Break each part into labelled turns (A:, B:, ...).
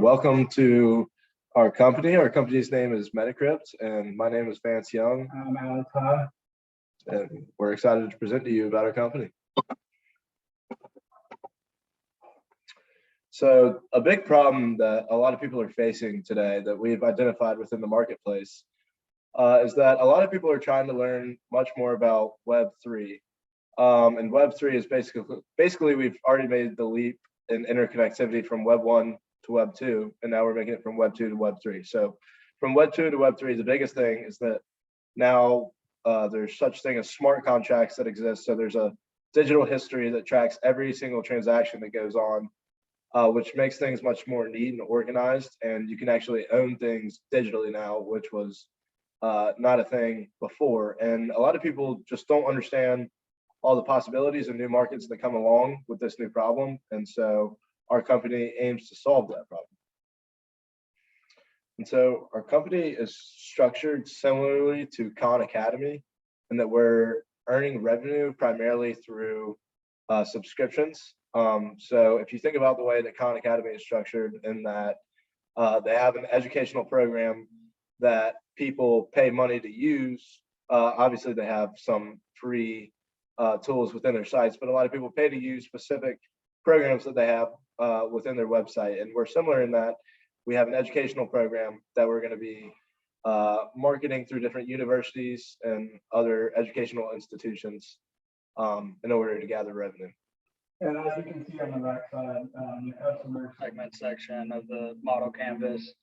A: welcome to our company. Our company's name is Metacrypt, and my name is Vance Young.
B: I'm Alex.
A: And we're excited to present to you about our company. So a big problem that a lot of people are facing today that we've identified within the marketplace is that a lot of people are trying to learn much more about Web3. And Web3 is basically we've already made the leap in interconnectivity from Web 1 to Web 2, and now we're making it from Web 2 to Web 3. So from Web 2 to Web 3, the biggest thing is that now there's such thing as smart contracts that exist. So there's a digital history that tracks every single transaction that goes on, which makes things much more neat and organized. And you can actually own things digitally now, which was not a thing before. And a lot of people just don't understand all the possibilities and new markets that come along with this new problem. And so our company aims to solve that problem. And so our company is structured similarly to Khan Academy, in that we're earning revenue primarily through subscriptions. So if you think about the way that Khan Academy is structured, in that they have an educational program that people pay money to use. Obviously, they have some free tools within their sites, but a lot of people pay to use specific programs that they have within their website. And we're similar in that we have an educational program that we're going to be marketing through different universities and other educational institutions in order to gather revenue.
B: And as you can see on the right side, the customer segment section of the model canvas,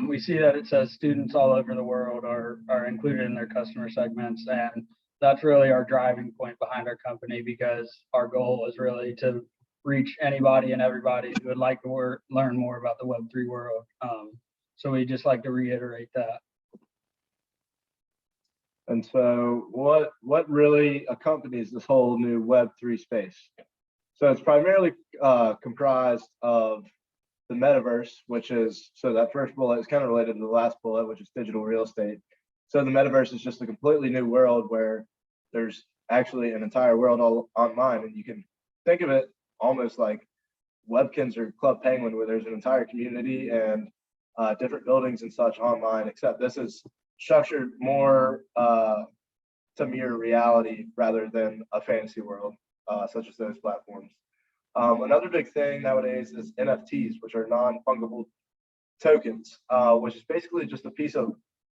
B: we see that it says students all over the world are included in their customer segments. And that's really our driving point behind our company, because our goal is really to reach anybody and everybody who would like to learn more about the Web3 world. So we just like to reiterate that.
A: And so what really accompanies this whole new Web3 space? So it's primarily comprised of the metaverse, which is, so that first bullet is kind of related to the last bullet, which is digital real estate. So the metaverse is just a completely new world where there's actually an entire world all online, and you can think of it almost like Webkins or Club Penguin, where there's an entire community and different buildings and such online, except this is structured more to mirror reality rather than a fantasy world, such as those platforms. Another big thing nowadays is NFTs, which are non-fungible tokens, which is basically just a piece of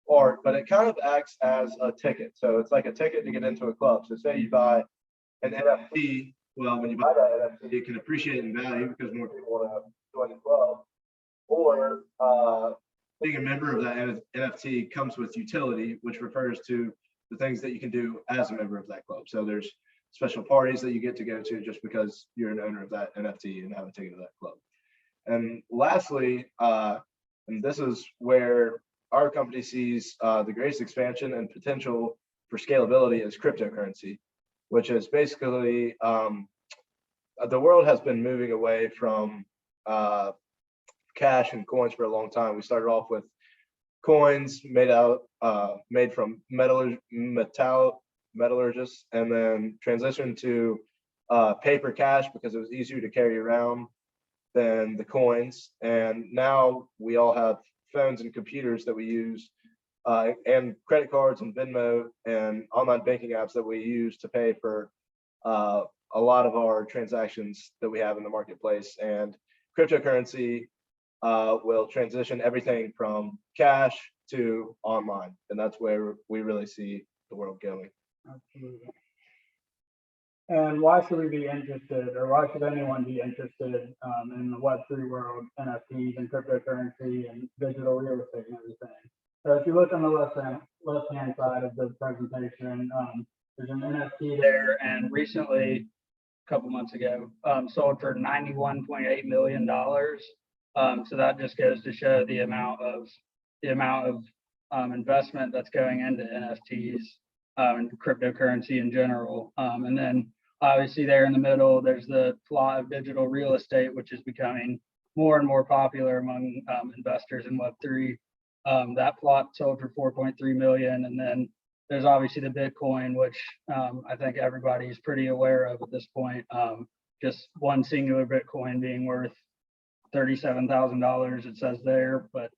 A: art, but it kind of acts as a ticket. So it's like a ticket to get into a club. So say you buy an NFT, well, when you buy that NFT, it can appreciate in value because more people want to join the club. Or being a member of that NFT comes with utility, which refers to the things that you can do as a member of that club. So there's special parties that you get to go to just because you're an owner of that NFT and have a ticket to that club. And lastly, and this is where our company sees the greatest expansion and potential for scalability, is cryptocurrency, which is basically the world has been moving away from cash and coins for a long time. We started off with coins made from metallurgists, and then transitioned to paper cash because it was easier to carry around than the coins. And now we all have phones and computers that we use, and credit cards and Venmo and online banking apps that we use to pay for a lot of our transactions that we have in the marketplace. And cryptocurrency will transition everything from cash to online, and that's where we really see the world going.
B: Absolutely. And why should we be interested, or why should anyone be interested in the Web3 world, NFTs and cryptocurrency and digital real estate and everything? So if you look on the left-hand side of the presentation, there's an NFT there, and recently, a couple months ago, sold for $91.8 million. So that just goes to show the amount of investment that's going into NFTs and cryptocurrency in general. And then obviously there in the middle, there's the plot of digital real estate, which is becoming more and more popular among investors in Web3. That plot sold for 4.3 million. And then there's obviously the Bitcoin, which I think everybody is pretty aware of at this point. Just one singular Bitcoin being worth $37,000 it says there, but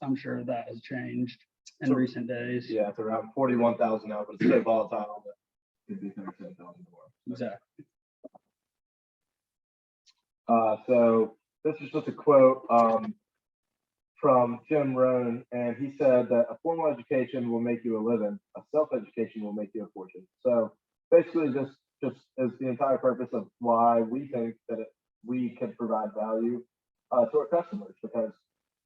B: I'm sure that has changed in
A: So,
B: recent days.
A: Yeah, it's around 41,000 now, but it's so volatile that it'd be 37,000 more.
B: Exactly.
A: So this is just a quote from Jim Rohn, and he said that a formal education will make you a living, a self-education will make you a fortune. So basically, just is the entire purpose of why we think that we can provide value to our customers, because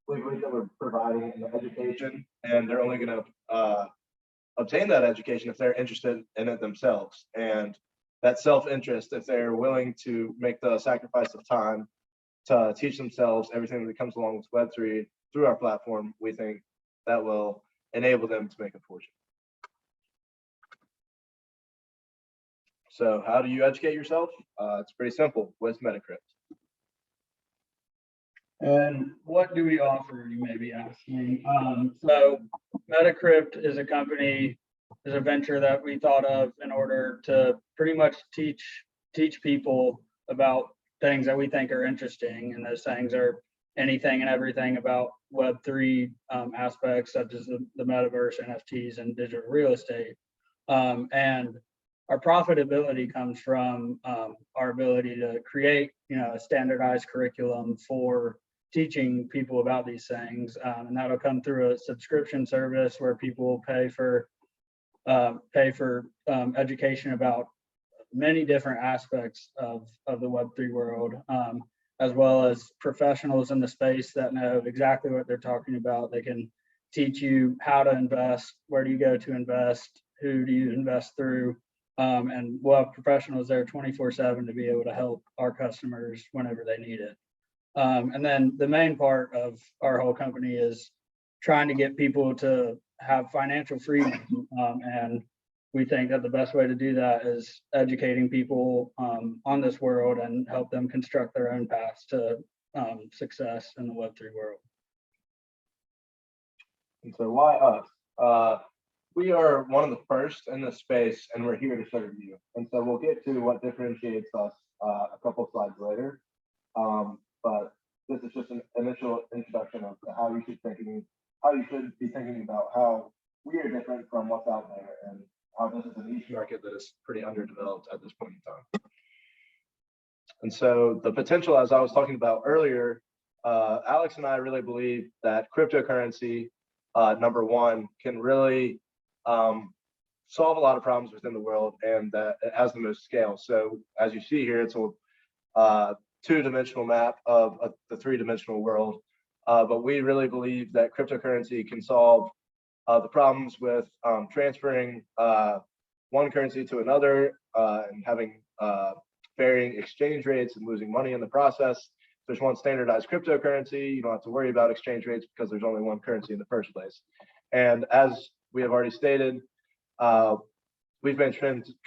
A: we believe that we're providing an education, and they're only going to obtain that education if they're interested in it themselves. And that self-interest, if they're willing to make the sacrifice of time to teach themselves everything that comes along with Web3 through our platform, we think that will enable them to make a fortune. So how do you educate yourself? It's pretty simple with Metacrypt.
B: And what do we offer, you may be asking. So Metacrypt is a company, is a venture that we thought of in order to pretty much teach people about things that we think are interesting. And those things are anything and everything about Web3 aspects, such as the metaverse, NFTs, and digital real estate. And our profitability comes from our ability to create, a standardized curriculum for teaching people about these things, and that'll come through a subscription service where people will pay for education about many different aspects of the Web3 world, as well as professionals in the space that know exactly what they're talking about. They can teach you how to invest, where do you go to invest, who do you invest through, and we'll have professionals there 24/7 to be able to help our customers whenever they need it. And then the main part of our whole company is trying to get people to have financial freedom. And we think that the best way to do that is educating people on this world and help them construct their own paths to success in the Web3 world.
A: And so why us? We are one of the first in this space, and we're here to serve you. And so we'll get to what differentiates us a couple of slides later. But this is just an initial introduction of how you should be thinking about how we are different from what's out there, and how this is a niche market that is pretty underdeveloped at this point in time. And so the potential, as I was talking about earlier, Alex and I really believe that cryptocurrency, number one, can really solve a lot of problems within the world, and that it has the most scale. So as you see here, it's a two-dimensional map of the three-dimensional world. But we really believe that cryptocurrency can solve the problems with transferring one currency to another and having varying exchange rates and losing money in the process. There's one standardized cryptocurrency. You don't have to worry about exchange rates because there's only one currency in the first place. And as we have already stated, we've been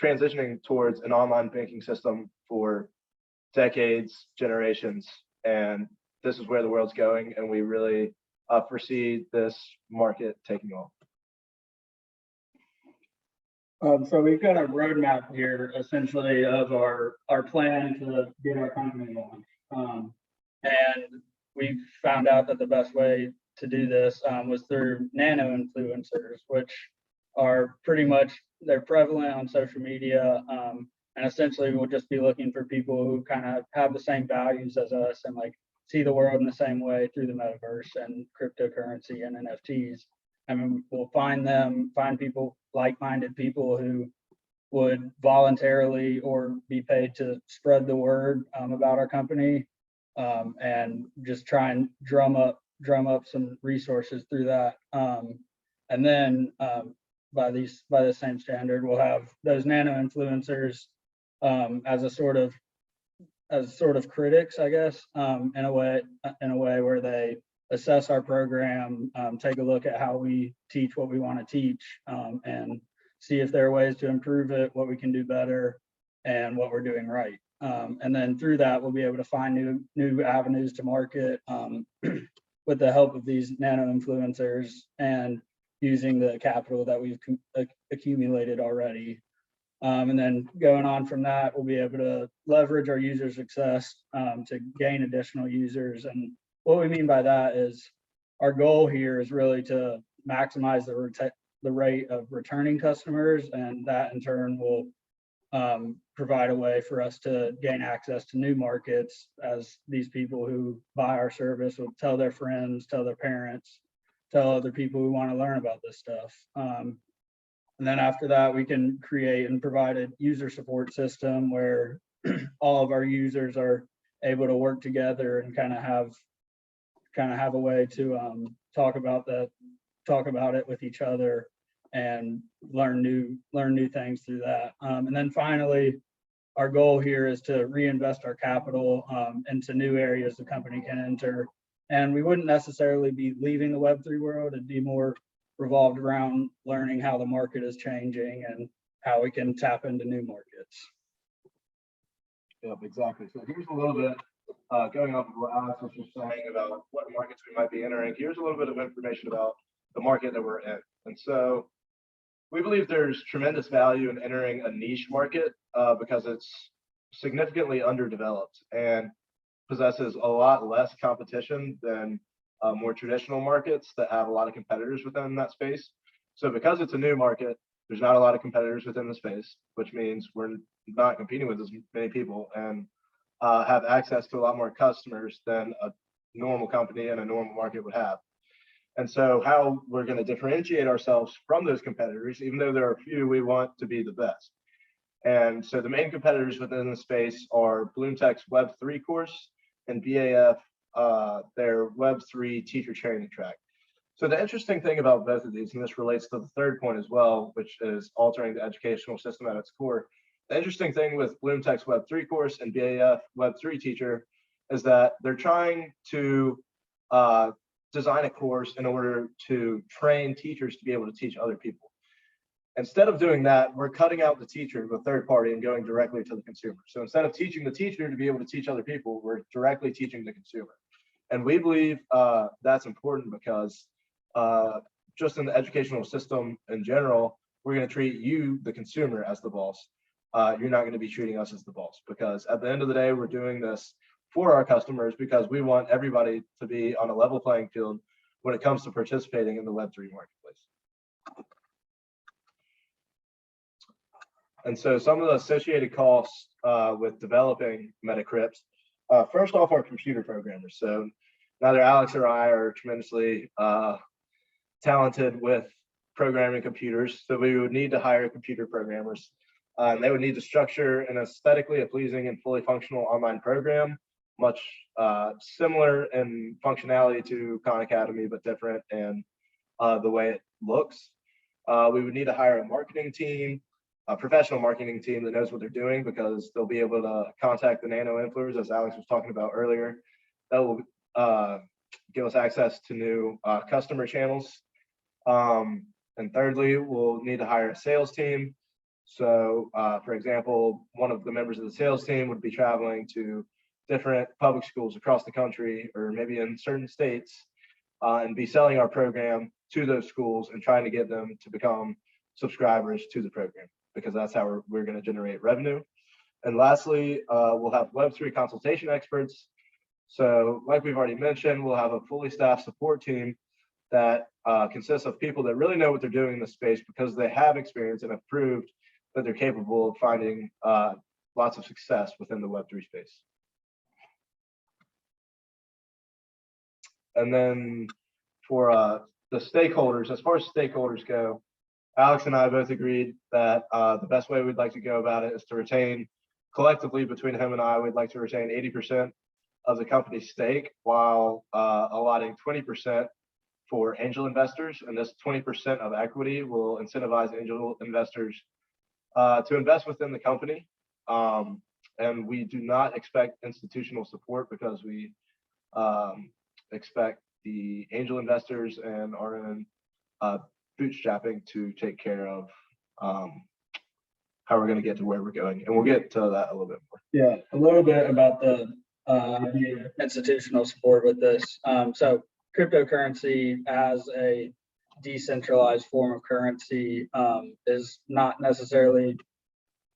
A: transitioning towards an online banking system for decades, generations, and this is where the world's going, and we really foresee this market taking off.
B: So we've got a roadmap here, essentially, of our plan to get our company launched. And we found out that the best way to do this was through nano influencers, which are pretty much, they're prevalent on social media. And essentially we'll just be looking for people who kind of have the same values as us and like see the world in the same way through the metaverse and cryptocurrency and NFTs. And we'll find people, like-minded people who would voluntarily or be paid to spread the word about our company, and just try and drum up some resources through that. And then by the same standard, we'll have those nano influencers as a sort of critics, I guess, in a way where they assess our program, take a look at how we teach what we want to teach, and see if there are ways to improve it, what we can do better, and what we're doing right. And then through that, we'll be able to find new avenues to market with the help of these nano influencers and using the capital that we've accumulated already. And then going on from that, we'll be able to leverage our user success to gain additional users. And what we mean by that is our goal here is really to maximize the rate of returning customers, and that in turn will provide a way for us to gain access to new markets, as these people who buy our service will tell their friends, tell their parents, tell other people who want to learn about this stuff. And then after that, we can create and provide a user support system where all of our users are able to work together and kind of have a way to talk about it with each other and learn new things through that. And then finally, our goal here is to reinvest our capital into new areas the company can enter. And we wouldn't necessarily be leaving the Web3 world. It'd be more revolved around learning how the market is changing and how we can tap into new markets.
A: Yep, exactly. So here's a little bit, going off of what Alex was just saying about what markets we might be entering. Here's a little bit of information about the market that we're in. And so we believe there's tremendous value in entering a niche market because it's significantly underdeveloped and possesses a lot less competition than more traditional markets that have a lot of competitors within that space. So because it's a new market, there's not a lot of competitors within the space, which means we're not competing with as many people and have access to a lot more customers than a normal company and a normal market would have. And so how we're going to differentiate ourselves from those competitors, even though there are a few, we want to be the best. And so the main competitors within the space are BloomTech's Web3 course and BAF, their Web3 teacher training track. So the interesting thing about both of these, and this relates to the third point as well, which is altering the educational system at its core. The interesting thing with BloomTech's Web3 course and BAF Web3 teacher is that they're trying to design a course in order to train teachers to be able to teach other people. Instead of doing that, we're cutting out the teacher, the third party, and going directly to the consumer. So instead of teaching the teacher to be able to teach other people, we're directly teaching the consumer. And we believe that's important because just in the educational system in general, we're going to treat you, the consumer, as the boss. You're not going to be treating us as the boss, because at the end of the day, we're doing this for our customers because we want everybody to be on a level playing field when it comes to participating in the Web3 marketplace. And so some of the associated costs with developing Metacrypt, first off, our computer programmers. So neither Alex or I are tremendously talented with programming computers, so we would need to hire computer programmers. And they would need to structure an aesthetically pleasing and fully functional online program, much similar in functionality to Khan Academy, but different in the way it looks. We would need to hire a marketing team, a professional marketing team that knows what they're doing, because they'll be able to contact the nano influencers, as Alex was talking about earlier. That will give us access to new customer channels. And thirdly, we'll need to hire a sales team. So, for example, one of the members of the sales team would be traveling to different public schools across the country, or maybe in certain states, and be selling our program to those schools and trying to get them to become subscribers to the program, because that's how we're going to generate revenue. And lastly, we'll have Web3 consultation experts. So like we've already mentioned, we'll have a fully staffed support team that consists of people that really know what they're doing in the space, because they have experience and have proved that they're capable of finding lots of success within the Web3 space. And then for the stakeholders, as far as stakeholders go, Alex and I both agreed that the best way we'd like to go about it is to retain, collectively between him and I, we'd like to retain 80% of the company's stake, while allotting 20% for angel investors. And this 20% of equity will incentivize angel investors to invest within the company. And we do not expect institutional support, because we expect the angel investors and our own bootstrapping to take care of how we're going to get to where we're going. And we'll get to that a little bit more.
B: Yeah, a little bit about the institutional support with this. So cryptocurrency as a decentralized form of currency is not necessarily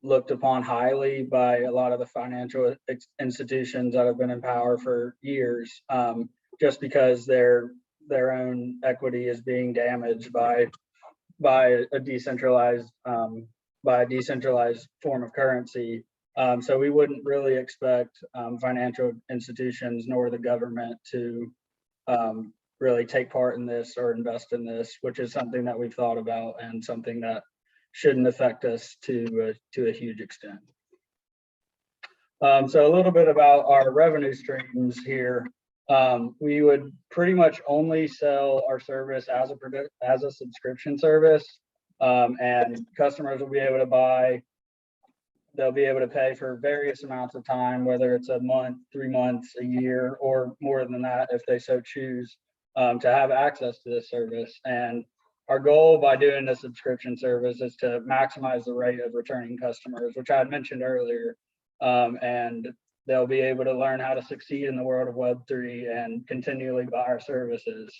C: looked upon highly by a lot of the financial institutions that have been in power for years, just because their own equity is being damaged by a decentralized form of currency. So we wouldn't really expect financial institutions nor the government to really take part in this or invest in this, which is something that we've thought about and something that shouldn't affect us to a huge extent. So a little bit about our revenue streams here. We would pretty much only sell our service as a subscription service, and customers will be able to buy. They'll be able to pay for various amounts of time, whether it's a month, 3 months, a year, or more than that if they so choose, to have access to this service. And our goal by doing the subscription service is to maximize the rate of returning customers, which I had mentioned earlier. And they'll be able to learn how to succeed in the world of Web3 and continually buy our services.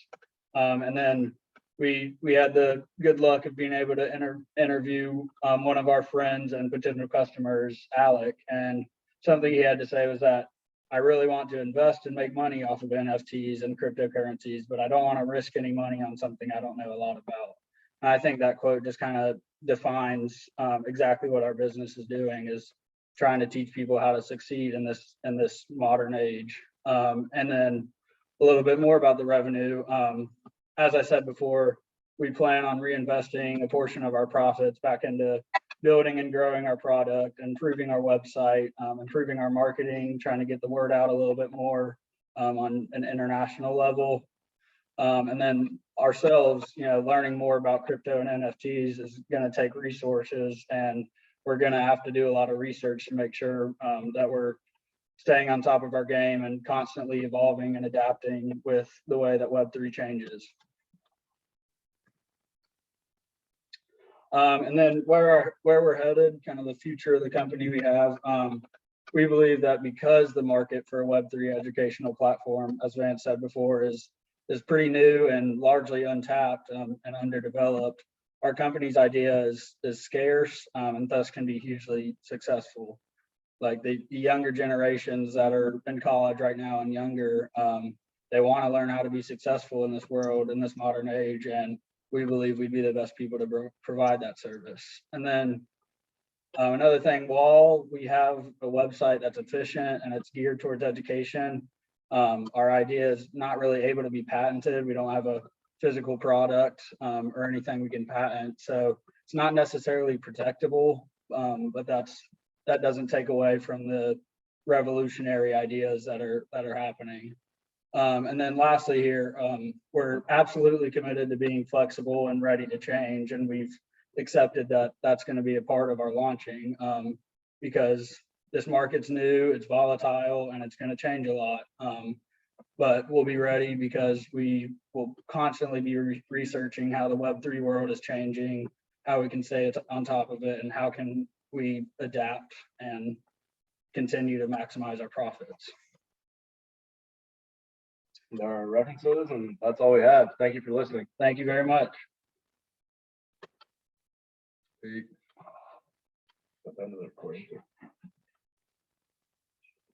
C: And then we had the good luck of being able to interview one of our friends and potential customers, Alec, and something he had to say was that I really want to invest and make money off of NFTs and cryptocurrencies, but I don't want to risk any money on something I don't know a lot about. And I think that quote just kind of defines exactly what our business is doing, is trying to teach people how to succeed in this modern age. And then a little bit more about the revenue. As I said before, we plan on reinvesting a portion of our profits back into building and growing our product, improving our website, improving our marketing, trying to get the word out a little bit more on an international level. And then ourselves, learning more about crypto and NFTs is going to take resources, and we're going to have to do a lot of research to make sure that we're staying on top of our game and constantly evolving and adapting with the way that Web3 changes. And then where we're headed, kind of the future of the company we have, we believe that because the market for a Web3 educational platform, as Vance said before, is pretty new and largely untapped and underdeveloped, our company's idea is scarce and thus can be hugely successful. Like the younger generations that are in college right now and younger, they want to learn how to be successful in this world, in this modern age, and we believe we'd be the best people to provide that service. And then another thing, while we have a website that's efficient and it's geared towards education, our idea is not really able to be patented. We don't have a physical product or anything we can patent, so it's not necessarily protectable, but that doesn't take away from the revolutionary ideas that are happening. And then lastly here, we're absolutely committed to being flexible and ready to change, and we've accepted that that's going to be a part of our launching, because this market's new, it's volatile, and it's going to change a lot. But we'll be ready because we will constantly be researching how the Web3 world is changing, how we can stay on top of it, and how can we adapt and continue to maximize our profits.
A: There are references, and that's all we have. Thank you for listening.
C: Thank you very much.
A: Put that into the recording too.